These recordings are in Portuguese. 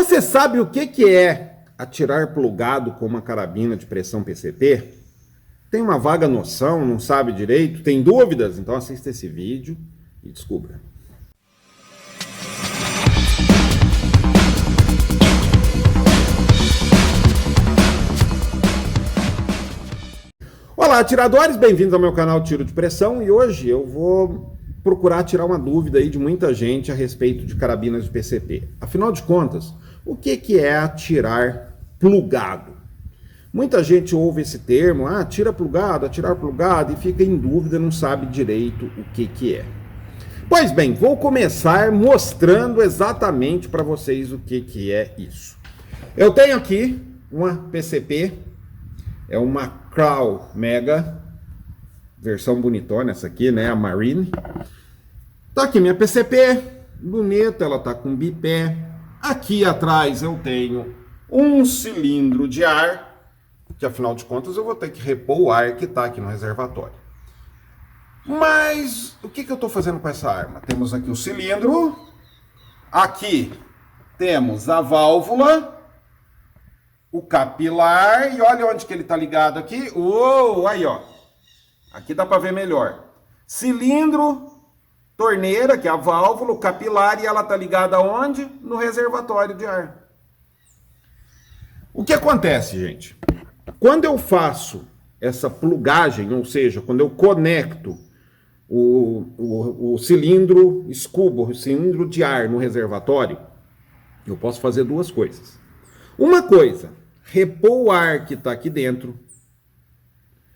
Você sabe o que é atirar plugado com uma carabina de pressão PCP? Tem uma vaga noção, não sabe direito, tem dúvidas? Então assista esse vídeo e descubra. Olá, atiradores, bem-vindos ao meu canal Tiro de Pressão, e hoje eu vou procurar tirar uma dúvida aí de muita gente a respeito de carabinas de PCP. Afinal de contas, o que é atirar plugado? Muita gente ouve esse termo, atira plugado, atirar plugado, e fica em dúvida, não sabe direito o que é. Pois bem, vou começar mostrando exatamente para vocês o que é isso. Eu tenho aqui uma PCP, é uma Crown Mega, versão bonitona essa aqui, né, a Marine. Tá aqui minha PCP, bonita, ela tá com bipé. Aqui atrás eu tenho um cilindro de ar, que afinal de contas eu vou ter que repor o ar que tá aqui no reservatório. Mas o que eu tô fazendo com essa arma? Temos aqui o cilindro, aqui temos a válvula, o capilar, e olha onde que ele tá ligado aqui. Aí ó, aqui dá para ver melhor. Cilindro, torneira, que é a válvula, o capilar, e ela tá ligada aonde? No reservatório de ar. O que acontece, gente? Quando eu faço essa plugagem, ou seja, quando eu conecto o cilindro scuba, o cilindro de ar no reservatório, eu posso fazer duas coisas. Uma coisa, repor o ar que está aqui dentro,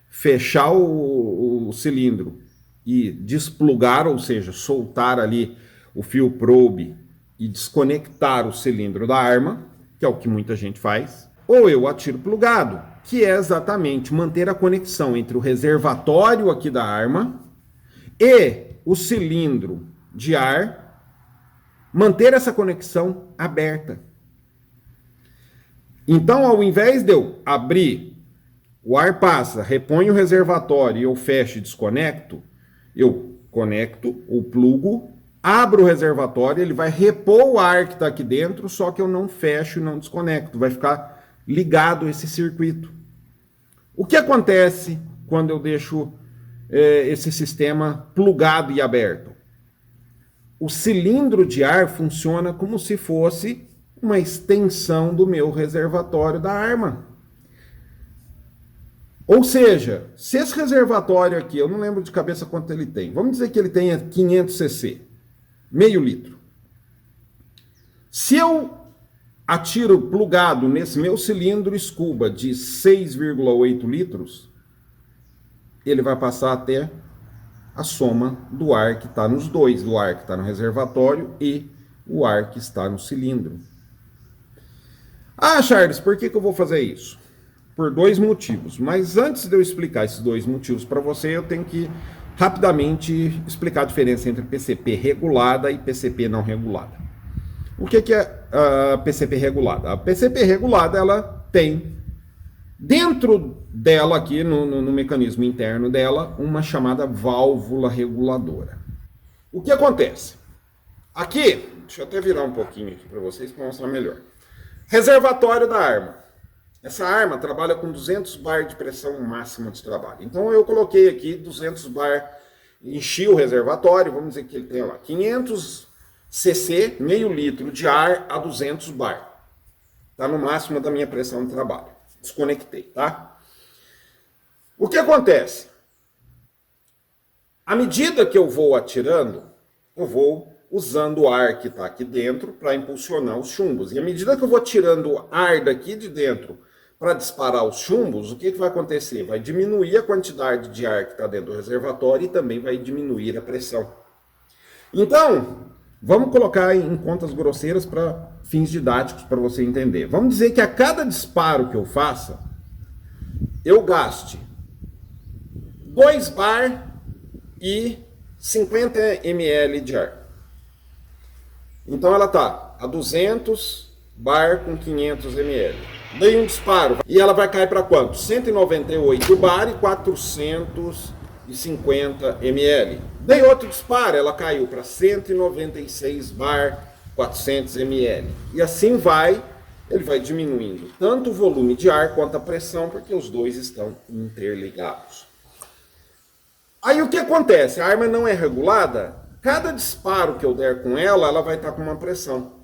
fechar o cilindro e desplugar, ou seja, soltar ali o fio probe e desconectar o cilindro da arma, que é o que muita gente faz. Ou eu atiro plugado, que é exatamente manter a conexão entre o reservatório aqui da arma e o cilindro de ar, manter essa conexão aberta. Então, ao invés de eu abrir, o ar passa, repõe o reservatório e eu fecho e desconecto, eu conecto o plugo, abro o reservatório, ele vai repor o ar que está aqui dentro, só que eu não fecho e não desconecto, vai ficar ligado esse circuito. O que acontece quando eu deixo esse sistema plugado e aberto? O cilindro de ar funciona como se fosse uma extensão do meu reservatório da arma. Ou seja, se esse reservatório aqui, eu não lembro de cabeça quanto ele tem, vamos dizer que ele tenha 500 cc, meio litro. Se eu atiro plugado nesse meu cilindro scuba de 6,8 litros, ele vai passar até a soma do ar que está nos dois, do ar que está no reservatório e o ar que está no cilindro. Charles, por que eu vou fazer isso? Por dois motivos. Mas antes de eu explicar esses dois motivos para você, eu tenho que rapidamente explicar a diferença entre PCP regulada e PCP não regulada. O que é a PCP regulada? A PCP regulada, ela tem dentro dela aqui, no mecanismo interno dela, uma chamada válvula reguladora. O que acontece? Aqui, deixa eu até virar um pouquinho aqui para vocês para mostrar melhor. Reservatório da arma. Essa arma trabalha com 200 bar de pressão máxima de trabalho. Então eu coloquei aqui 200 bar, enchi o reservatório, vamos dizer que ele tem lá 500 cc, meio litro de ar a 200 bar. Está no máximo da minha pressão de trabalho. Desconectei, tá? O que acontece? À medida que eu vou atirando, eu vou usando o ar que está aqui dentro para impulsionar os chumbos. E à medida que eu vou tirando ar daqui de dentro para disparar os chumbos, o que vai acontecer? Vai diminuir a quantidade de ar que está dentro do reservatório e também vai diminuir a pressão. Então, vamos colocar em contas grosseiras para fins didáticos para você entender. Vamos dizer que a cada disparo que eu faça, eu gaste 2 bar e 50 ml de ar. Então ela tá a 200 bar com 500 ml. Dei um disparo e ela vai cair para quanto? 198 bar e 450 ml. Dei outro disparo, ela caiu para 196 bar, 400 ml. E assim vai, ele vai diminuindo tanto o volume de ar quanto a pressão, porque os dois estão interligados. Aí o que acontece? A arma não é regulada, cada disparo que eu der com ela, ela vai estar com uma pressão.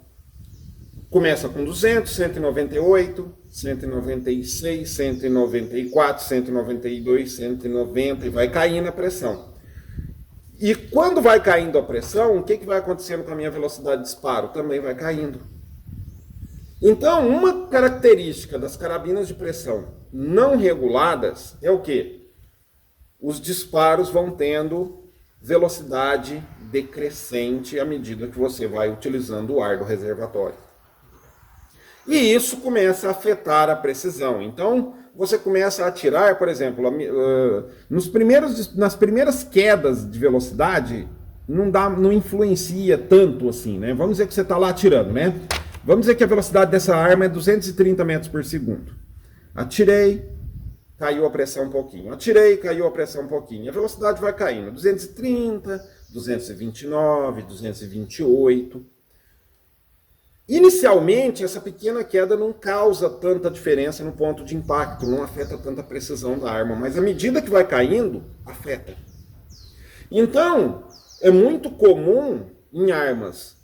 Começa com 200, 198, 196, 194, 192, 190 e vai caindo a pressão. E quando vai caindo a pressão, o que vai acontecendo com a minha velocidade de disparo? Também vai caindo. Então, uma característica das carabinas de pressão não reguladas é o quê? Os disparos vão tendo velocidade decrescente à medida que você vai utilizando o ar do reservatório. E isso começa a afetar a precisão. Então, você começa a atirar, por exemplo, nas primeiras quedas de velocidade, não influencia tanto assim, né? Vamos dizer que você está lá atirando, né? Vamos dizer que a velocidade dessa arma é 230 metros por segundo. Atirei, caiu a pressão um pouquinho. Atirei, caiu a pressão um pouquinho. A velocidade vai caindo. 230, 229, 228. Inicialmente, essa pequena queda não causa tanta diferença no ponto de impacto, não afeta tanta precisão da arma, mas à medida que vai caindo, afeta. Então, é muito comum em armas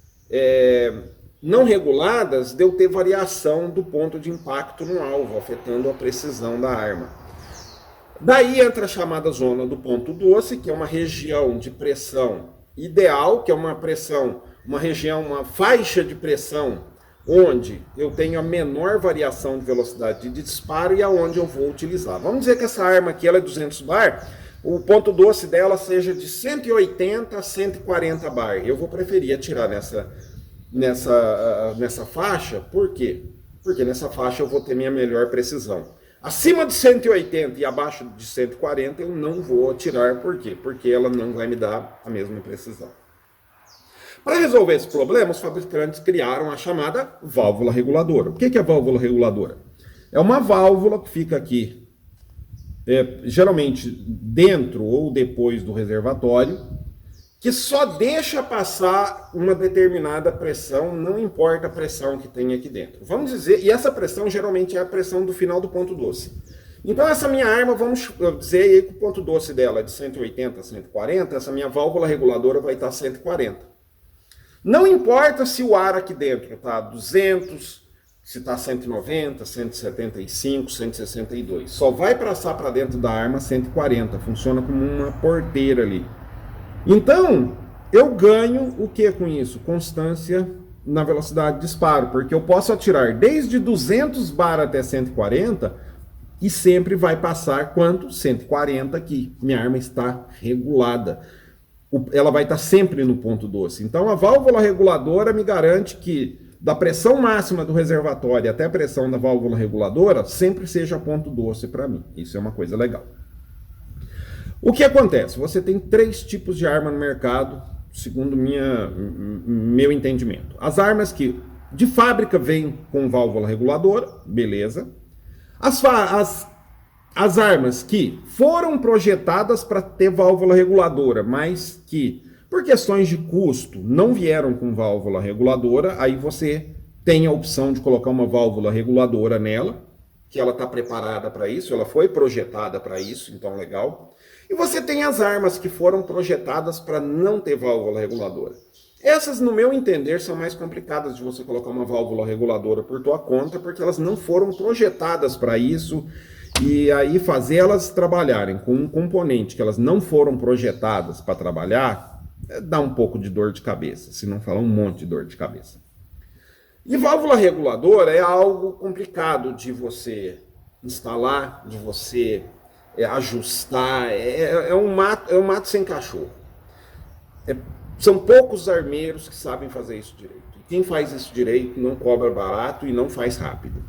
não reguladas de eu ter variação do ponto de impacto no alvo, afetando a precisão da arma. Daí entra a chamada zona do ponto doce, que é uma região de pressão ideal, que é uma região, uma faixa de pressão onde eu tenho a menor variação de velocidade de disparo e aonde eu vou utilizar. Vamos dizer que essa arma aqui ela é 200 bar, o ponto doce dela seja de 180 a 140 bar. Eu vou preferir atirar nessa faixa, por quê? Porque nessa faixa eu vou ter minha melhor precisão. Acima de 180 e abaixo de 140 eu não vou atirar, por quê? Porque ela não vai me dar a mesma precisão. Para resolver esse problema, os fabricantes criaram a chamada válvula reguladora. O que é a válvula reguladora? É uma válvula que fica aqui, geralmente dentro ou depois do reservatório, que só deixa passar uma determinada pressão, não importa a pressão que tem aqui dentro. Vamos dizer, e essa pressão geralmente é a pressão do final do ponto doce. Então essa minha arma, vamos dizer aí que o ponto doce dela é de 180 a 140, essa minha válvula reguladora vai estar 140. Não importa se o ar aqui dentro está 200, se está 190, 175, 162. Só vai passar para dentro da arma 140. Funciona como uma porteira ali. Então, eu ganho o que com isso? Constância na velocidade de disparo. Porque eu posso atirar desde 200 bar até 140 e sempre vai passar quanto? 140 aqui. Minha arma está regulada. Ela vai estar sempre no ponto doce. Então a válvula reguladora me garante que da pressão máxima do reservatório até a pressão da válvula reguladora sempre seja ponto doce para mim. Isso é uma coisa legal. O que acontece? Você tem 3 tipos de arma no mercado, segundo meu entendimento. As armas que de fábrica vêm com válvula reguladora, beleza. As armas que foram projetadas para ter válvula reguladora, mas que, por questões de custo, não vieram com válvula reguladora, aí você tem a opção de colocar uma válvula reguladora nela, que ela está preparada para isso, ela foi projetada para isso, então legal. E você tem as armas que foram projetadas para não ter válvula reguladora. Essas, no meu entender, são mais complicadas de você colocar uma válvula reguladora por tua conta, porque elas não foram projetadas para isso. E aí fazer elas trabalharem com um componente que elas não foram projetadas para trabalhar, dá um pouco de dor de cabeça, se não falar um monte de dor de cabeça. E válvula reguladora é algo complicado de você instalar, de você ajustar, é um mato sem cachorro. São poucos armeiros que sabem fazer isso direito. E quem faz isso direito não cobra barato e não faz rápido.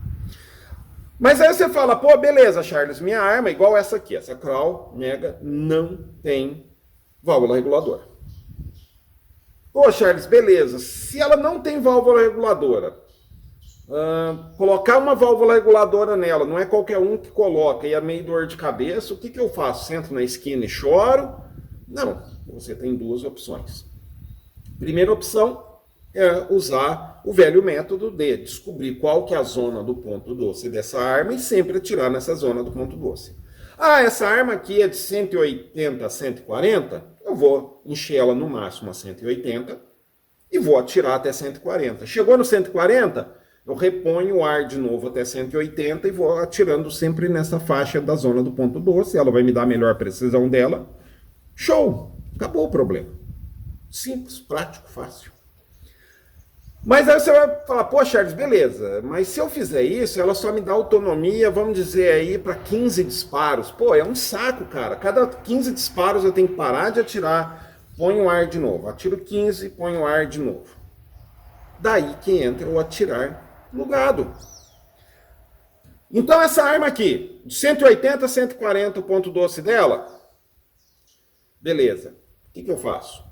Mas aí você fala, pô, beleza, Charles, minha arma é igual essa aqui, essa Kral Mega não tem válvula reguladora. Pô, Charles, beleza, se ela não tem válvula reguladora, colocar uma válvula reguladora nela, não é qualquer um que coloca e é meio dor de cabeça, o que eu faço? Sento na esquina e choro? Não, você tem 2 opções. Primeira opção, é usar o velho método de descobrir qual que é a zona do ponto doce dessa arma e sempre atirar nessa zona do ponto doce. Ah, essa arma aqui é de 180 a 140, eu vou encher ela no máximo a 180 e vou atirar até 140. Chegou no 140, eu reponho o ar de novo até 180 e vou atirando sempre nessa faixa da zona do ponto doce. Ela vai me dar a melhor precisão dela. Show! Acabou o problema. Simples, prático, fácil. Mas aí você vai falar, pô, Charles, beleza, mas se eu fizer isso, ela só me dá autonomia, vamos dizer aí, para 15 disparos. Pô, é um saco, cara. Cada 15 disparos eu tenho que parar de atirar, põe o ar de novo. Atiro 15, põe o ar de novo. Daí que entra o atirar plugado. Então essa arma aqui, de 180 a 140 o ponto doce dela, beleza. O que eu faço?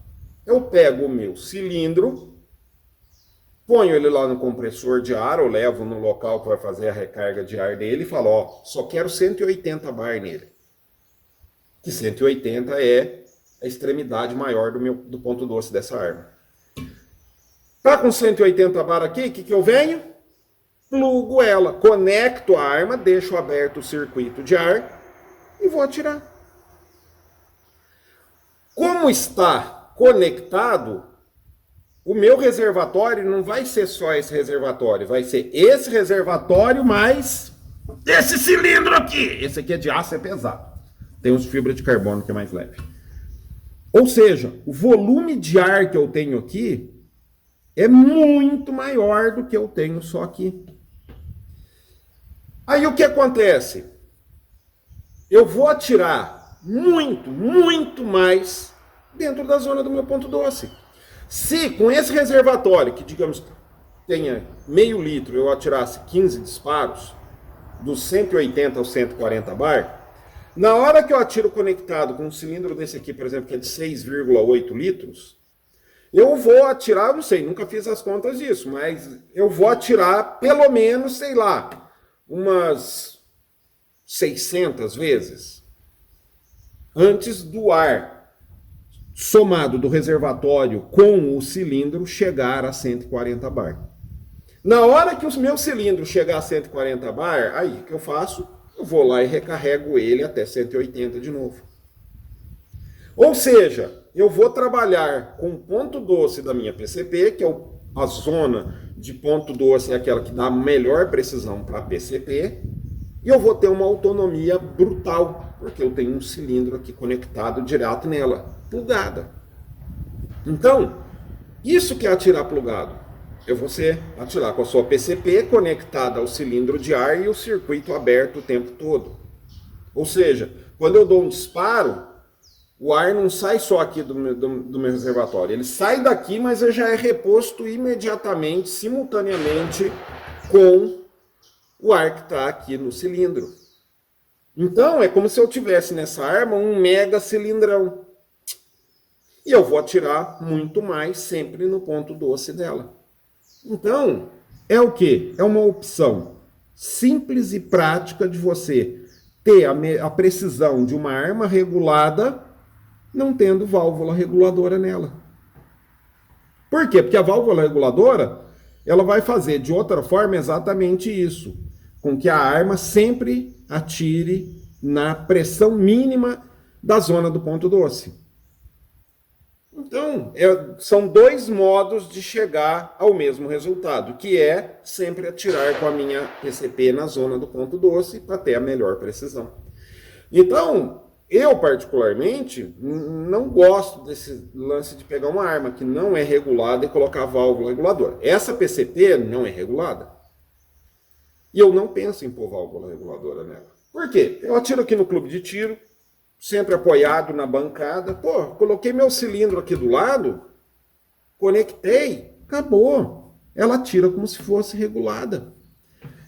Eu pego o meu cilindro, ponho ele lá no compressor de ar, ou levo no local que vai fazer a recarga de ar dele e falo, ó, só quero 180 bar nele. Que 180 é a extremidade maior do ponto doce dessa arma. Tá com 180 bar aqui, o que eu venho? Plugo ela, conecto a arma, deixo aberto o circuito de ar e vou atirar. Como está conectado, o meu reservatório não vai ser só esse reservatório, vai ser esse reservatório mais esse cilindro aqui. Esse aqui é de aço, é pesado. Tem uns fibra de carbono que é mais leve. Ou seja, o volume de ar que eu tenho aqui é muito maior do que eu tenho só aqui. Aí o que acontece? Eu vou atirar muito mais dentro da zona do meu ponto doce. Se com esse reservatório, que digamos tenha meio litro, eu atirasse 15 disparos, dos 180 aos 140 bar, na hora que eu atiro conectado com um cilindro desse aqui, por exemplo, que é de 6,8 litros, eu vou atirar, não sei, nunca fiz as contas disso, mas eu vou atirar pelo menos, sei lá, umas 600 vezes antes do ar somado do reservatório com o cilindro chegar a 140 bar. Na hora que o meu cilindro chegar a 140 bar, aí o que eu faço? Eu vou lá e recarrego ele até 180 de novo. Ou seja, eu vou trabalhar com o ponto doce da minha PCP, que é a zona de ponto doce, é aquela que dá melhor precisão para a PCP, e eu vou ter uma autonomia brutal, porque eu tenho um cilindro aqui conectado direto nela, plugada. Então, isso que é atirar plugado. É você atirar com a sua PCP conectada ao cilindro de ar e o circuito aberto o tempo todo. Ou seja, quando eu dou um disparo, o ar não sai só aqui do meu reservatório. Ele sai daqui, mas ele já é reposto imediatamente, simultaneamente, com o ar que está aqui no cilindro. Então, é como se eu tivesse nessa arma um mega cilindrão. E eu vou atirar muito mais sempre no ponto doce dela. Então, é o quê? É uma opção simples e prática de você ter a precisão de uma arma regulada não tendo válvula reguladora nela. Por quê? Porque a válvula reguladora ela vai fazer de outra forma exatamente isso, com que a arma sempre atire na pressão mínima da zona do ponto doce. Então, são dois modos de chegar ao mesmo resultado, que é sempre atirar com a minha PCP na zona do ponto doce para ter a melhor precisão. Então, eu particularmente não gosto desse lance de pegar uma arma que não é regulada e colocar a válvula reguladora. Essa PCP não é regulada. E eu não penso em pôr válvula reguladora nela. Por quê? Eu atiro aqui no clube de tiro, sempre apoiado na bancada. Pô, coloquei meu cilindro aqui do lado, conectei, acabou. Ela atira como se fosse regulada.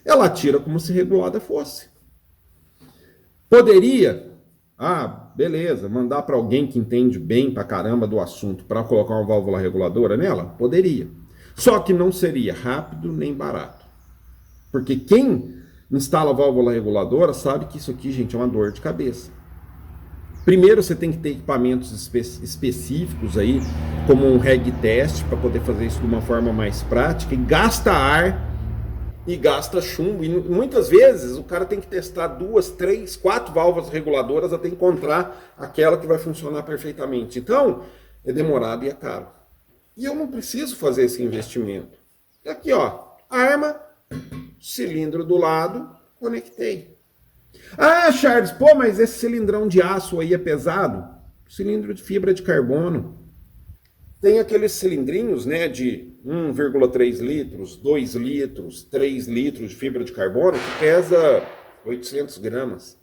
Ela atira como se regulada fosse. Poderia, beleza, mandar para alguém que entende bem pra caramba do assunto para colocar uma válvula reguladora nela? Poderia. Só que não seria rápido nem barato. Porque quem instala a válvula reguladora sabe que isso aqui, gente, é uma dor de cabeça. Primeiro você tem que ter equipamentos específicos aí, como um reg test, para poder fazer isso de uma forma mais prática, e gasta ar e gasta chumbo, e muitas vezes o cara tem que testar 2, 3, 4 válvulas reguladoras até encontrar aquela que vai funcionar perfeitamente. Então, é demorado e é caro. E eu não preciso fazer esse investimento. Aqui, ó, arma, cilindro do lado, conectei. Ah, Charles, pô, mas esse cilindrão de aço aí é pesado? Cilindro de fibra de carbono. Tem aqueles cilindrinhos, né, de 1,3 litros, 2 litros, 3 litros de fibra de carbono, que pesa 800 gramas.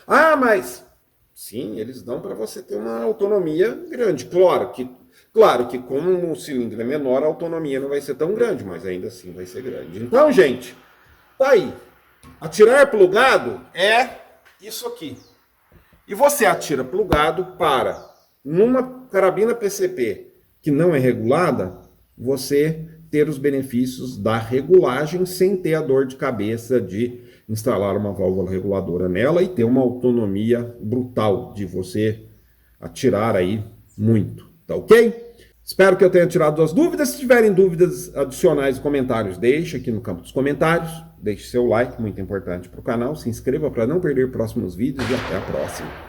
Ah, mas... Sim, eles dão para você ter uma autonomia grande. Claro que como o cilindro é menor, a autonomia não vai ser tão grande, mas ainda assim vai ser grande. Então, gente, tá aí. Atirar plugado é isso aqui. E você atira plugado para, numa carabina PCP que não é regulada, você ter os benefícios da regulagem sem ter a dor de cabeça de instalar uma válvula reguladora nela e ter uma autonomia brutal de você atirar aí muito, tá ok? Espero que eu tenha tirado as dúvidas. Se tiverem dúvidas adicionais e comentários, deixe aqui no campo dos comentários. Deixe seu like, muito importante para o canal. Se inscreva para não perder próximos vídeos e até a próxima.